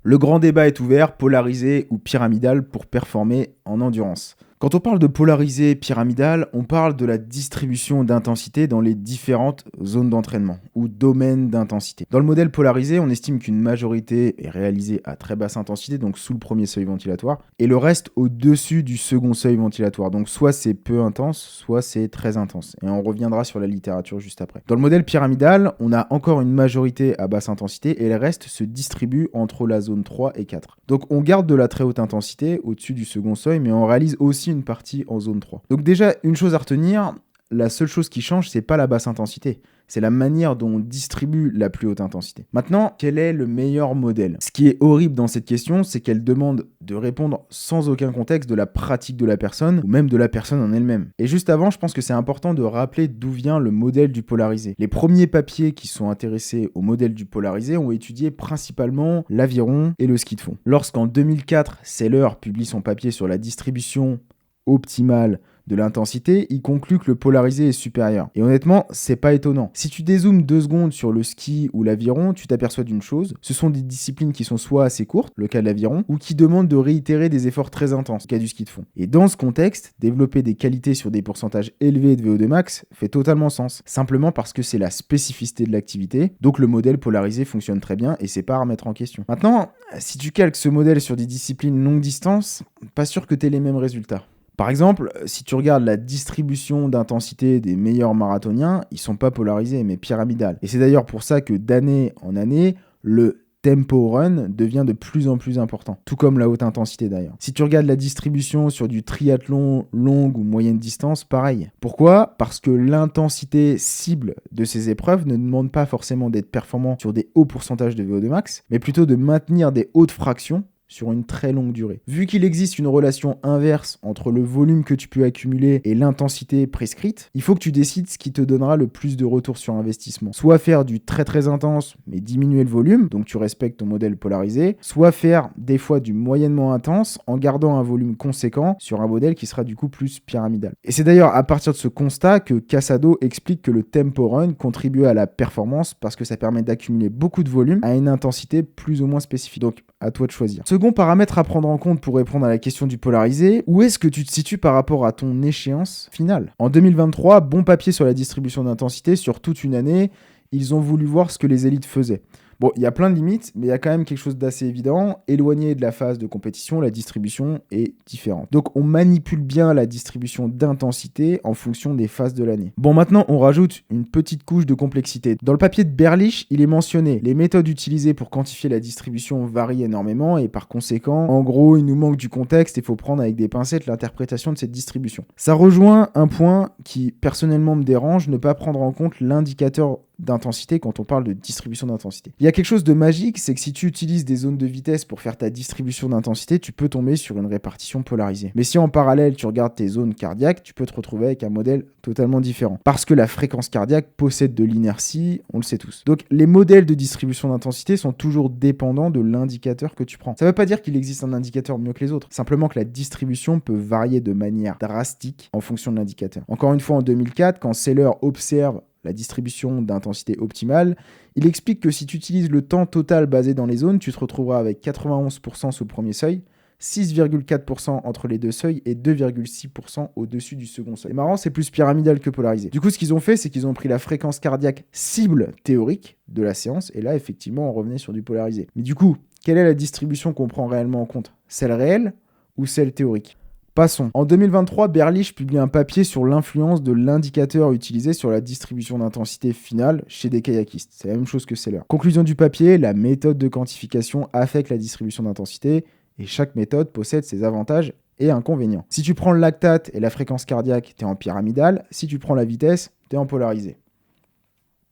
Le grand débat est ouvert, polarisé ou pyramidal pour performer en endurance. Quand on parle de polarisé pyramidal, on parle de la distribution d'intensité dans les différentes zones d'entraînement ou domaines d'intensité. Dans le modèle polarisé, on estime qu'une majorité est réalisée à très basse intensité, donc sous le premier seuil ventilatoire, et le reste au-dessus du second seuil ventilatoire. Donc soit c'est peu intense, soit c'est très intense. Et on reviendra sur la littérature juste après. Dans le modèle pyramidal, on a encore une majorité à basse intensité et le reste se distribue entre la zone 3 et 4. Donc on garde de la très haute intensité au-dessus du second seuil, mais on réalise aussi une partie en zone 3. Donc déjà, une chose à retenir, la seule chose qui change, c'est pas la basse intensité, c'est la manière dont on distribue la plus haute intensité. Maintenant, quel est le meilleur modèle ? Ce qui est horrible dans cette question, c'est qu'elle demande de répondre sans aucun contexte de la pratique de la personne, ou même de la personne en elle-même. Et juste avant, je pense que c'est important de rappeler d'où vient le modèle du polarisé. Les premiers papiers qui sont intéressés au modèle du polarisé ont étudié principalement l'aviron et le ski de fond. Lorsqu'en 2004, Seller publie son papier sur la distribution optimale de l'intensité, il conclut que le polarisé est supérieur. Et honnêtement, c'est pas étonnant. Si tu dézoomes 2 secondes sur le ski ou l'aviron, tu t'aperçois d'une chose, ce sont des disciplines qui sont soit assez courtes, le cas de l'aviron, ou qui demandent de réitérer des efforts très intenses, le cas du ski de fond. Et dans ce contexte, développer des qualités sur des pourcentages élevés de VO2 max fait totalement sens, simplement parce que c'est la spécificité de l'activité, donc le modèle polarisé fonctionne très bien et c'est pas à remettre en question. Maintenant, si tu calques ce modèle sur des disciplines longue distance, pas sûr que tu aies les mêmes résultats. Par exemple, si tu regardes la distribution d'intensité des meilleurs marathoniens, ils sont pas polarisés, mais pyramidales. Et c'est d'ailleurs pour ça que d'année en année, le tempo run devient de plus en plus important, tout comme la haute intensité d'ailleurs. Si tu regardes la distribution sur du triathlon longue ou moyenne distance, pareil. Pourquoi ? Parce que l'intensité cible de ces épreuves ne demande pas forcément d'être performant sur des hauts pourcentages de VO2 max, mais plutôt de maintenir des hautes fractions sur une très longue durée. Vu qu'il existe une relation inverse entre le volume que tu peux accumuler et l'intensité prescrite, il faut que tu décides ce qui te donnera le plus de retour sur investissement. Soit faire du très très intense, mais diminuer le volume, donc tu respectes ton modèle polarisé, soit faire des fois du moyennement intense en gardant un volume conséquent sur un modèle qui sera du coup plus pyramidal. Et c'est d'ailleurs à partir de ce constat que Casado explique que le tempo run contribue à la performance parce que ça permet d'accumuler beaucoup de volume à une intensité plus ou moins spécifique. Donc à toi de choisir. Second paramètre à prendre en compte pour répondre à la question du polarisé, où est-ce que tu te situes par rapport à ton échéance finale ? En 2023, bon papier sur la distribution d'intensité sur toute une année, ils ont voulu voir ce que les élites faisaient. Bon, il y a plein de limites, mais il y a quand même quelque chose d'assez évident. Éloigné de la phase de compétition, la distribution est différente. Donc, on manipule bien la distribution d'intensité en fonction des phases de l'année. Bon, maintenant, on rajoute une petite couche de complexité. Dans le papier de Berlich, il est mentionné les méthodes utilisées pour quantifier la distribution varient énormément et par conséquent, en gros, il nous manque du contexte et il faut prendre avec des pincettes l'interprétation de cette distribution. Ça rejoint un point qui, personnellement, me dérange, ne pas prendre en compte l'indicateur d'intensité quand on parle de distribution d'intensité. Il y a quelque chose de magique, c'est que si tu utilises des zones de vitesse pour faire ta distribution d'intensité, tu peux tomber sur une répartition polarisée. Mais si en parallèle tu regardes tes zones cardiaques, tu peux te retrouver avec un modèle totalement différent. Parce que la fréquence cardiaque possède de l'inertie, on le sait tous. Donc les modèles de distribution d'intensité sont toujours dépendants de l'indicateur que tu prends. Ça ne veut pas dire qu'il existe un indicateur mieux que les autres, simplement que la distribution peut varier de manière drastique en fonction de l'indicateur. Encore une fois, en 2004, quand Seller observe la distribution d'intensité optimale, il explique que si tu utilises le temps total basé dans les zones, tu te retrouveras avec 91% sous le premier seuil, 6,4% entre les deux seuils et 2,6% au-dessus du second seuil. C'est marrant, c'est plus pyramidal que polarisé. Du coup, ce qu'ils ont fait, c'est qu'ils ont pris la fréquence cardiaque cible théorique de la séance, et là, effectivement, on revenait sur du polarisé. Mais du coup, quelle est la distribution qu'on prend réellement en compte ? Celle réelle ou celle théorique ? Passons. En 2023, Berlich publie un papier sur l'influence de l'indicateur utilisé sur la distribution d'intensité finale chez des kayakistes. C'est la même chose que Seller. Conclusion du papier, la méthode de quantification affecte la distribution d'intensité et chaque méthode possède ses avantages et inconvénients. Si tu prends le lactate et la fréquence cardiaque, tu es en pyramidal. Si tu prends la vitesse, tu es en polarisé.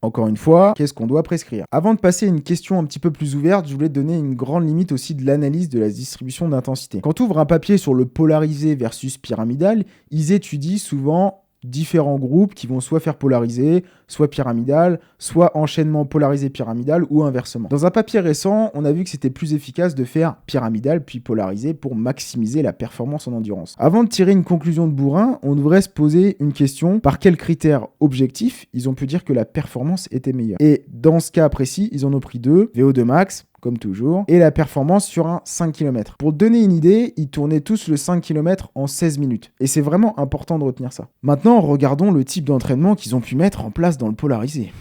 Encore une fois, qu'est-ce qu'on doit prescrire ? Avant de passer à une question un petit peu plus ouverte, je voulais te donner une grande limite aussi de l'analyse de la distribution d'intensité. Quand tu ouvres un papier sur le polarisé versus pyramidal, ils étudient souvent différents groupes qui vont soit faire polarisé, soit pyramidal, soit enchaînement polarisé-pyramidal ou inversement. Dans un papier récent, on a vu que c'était plus efficace de faire pyramidal puis polarisé pour maximiser la performance en endurance. Avant de tirer une conclusion de bourrin, on devrait se poser une question: par quels critères objectifs ils ont pu dire que la performance était meilleure ? Et dans ce cas précis, ils en ont pris deux, VO2 max, comme toujours, et la performance sur un 5 km. Pour te donner une idée, ils tournaient tous le 5 km en 16 minutes. Et c'est vraiment important de retenir ça. Maintenant, regardons le type d'entraînement qu'ils ont pu mettre en place dans le polarisé.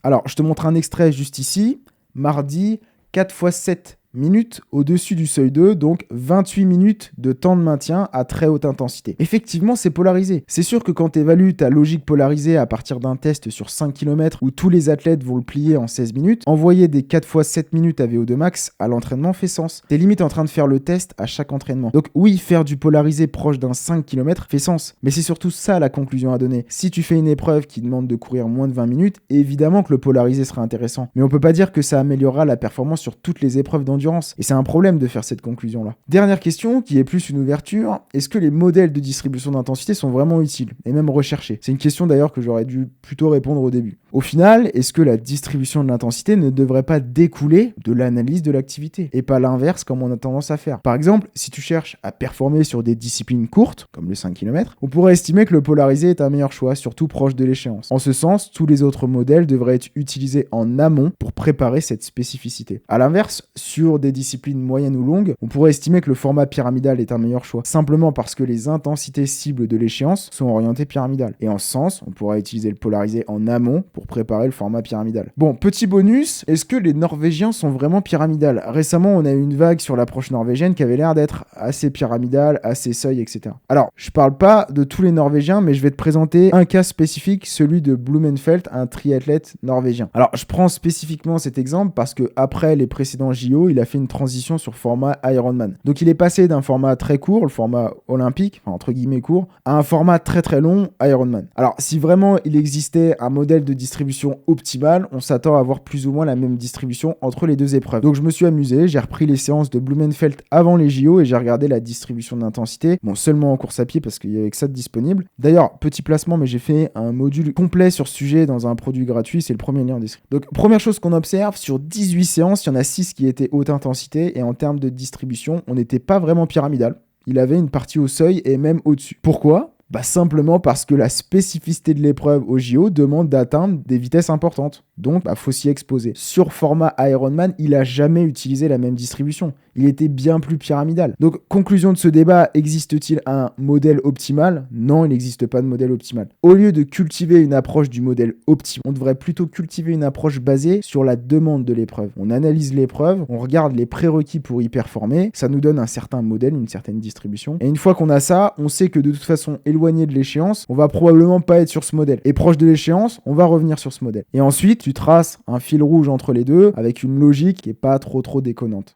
Alors, je te montre un extrait juste ici. Mardi, 4 x 7 minutes au-dessus du seuil 2, donc 28 minutes de temps de maintien à très haute intensité. Effectivement, c'est polarisé. C'est sûr que quand tu évalues ta logique polarisée à partir d'un test sur 5 km où tous les athlètes vont le plier en 16 minutes, envoyer des 4 x 7 minutes à VO2 max à l'entraînement fait sens. T'es limite en train de faire le test à chaque entraînement. Donc oui, faire du polarisé proche d'un 5 km fait sens, mais c'est surtout ça la conclusion à donner. Si tu fais une épreuve qui demande de courir moins de 20 minutes, évidemment que le polarisé sera intéressant, mais on peut pas dire que ça améliorera la performance sur toutes les épreuves d'endurance. Et c'est un problème de faire cette conclusion-là. Dernière question, qui est plus une ouverture. Est-ce que les modèles de distribution d'intensité sont vraiment utiles et même recherchés? C'est une question d'ailleurs que j'aurais dû plutôt répondre au début. Au final, est-ce que la distribution de l'intensité ne devrait pas découler de l'analyse de l'activité et pas l'inverse comme on a tendance à faire? Par exemple, si tu cherches à performer sur des disciplines courtes, comme le 5 km, on pourrait estimer que le polarisé est un meilleur choix, surtout proche de l'échéance. En ce sens, tous les autres modèles devraient être utilisés en amont pour préparer cette spécificité. À l'inverse, sur des disciplines moyennes ou longues, on pourrait estimer que le format pyramidal est un meilleur choix, simplement parce que les intensités cibles de l'échéance sont orientées pyramidales. Et en ce sens, on pourrait utiliser le polarisé en amont pour préparer le format pyramidal. Bon, petit bonus, est-ce que les Norvégiens sont vraiment pyramidales? Récemment, on a eu une vague sur l'approche norvégienne qui avait l'air d'être assez pyramidale, assez seuil, etc. Alors, je parle pas de tous les Norvégiens, mais je vais te présenter un cas spécifique, celui de Blumenfeld, un triathlète norvégien. Alors, je prends spécifiquement cet exemple parce que après les précédents JO, il a fait une transition sur format Ironman. Donc il est passé d'un format très court, le format olympique, enfin, entre guillemets court, à un format très très long, Ironman. Alors si vraiment il existait un modèle de distribution optimal, on s'attend à avoir plus ou moins la même distribution entre les deux épreuves. Donc je me suis amusé, j'ai repris les séances de Blumenfeld avant les JO et j'ai regardé la distribution d'intensité, bon seulement en course à pied parce qu'il y avait que ça de disponible. D'ailleurs, petit placement, mais j'ai fait un module complet sur ce sujet dans un produit gratuit, c'est le premier lien en description. Donc première chose qu'on observe, sur 18 séances, il y en a 6 qui étaient haute intensité et en termes de distribution, on n'était pas vraiment pyramidal. Il avait une partie au seuil et même au-dessus. Pourquoi ? Simplement parce que la spécificité de l'épreuve au JO demande d'atteindre des vitesses importantes. Donc, faut s'y exposer. Sur format Ironman, il n'a jamais utilisé la même distribution. Il était bien plus pyramidal. Donc, conclusion de ce débat, existe-t-il un modèle optimal ? Non, il n'existe pas de modèle optimal. Au lieu de cultiver une approche du modèle optimal, on devrait plutôt cultiver une approche basée sur la demande de l'épreuve. On analyse l'épreuve, on regarde les prérequis pour y performer, ça nous donne un certain modèle, une certaine distribution. Et une fois qu'on a ça, on sait que de toute façon, éloigné de l'échéance, on va probablement pas être sur ce modèle. Et proche de l'échéance, on va revenir sur ce modèle. Et ensuite, tu traces un fil rouge entre les deux avec une logique qui est pas trop déconnante.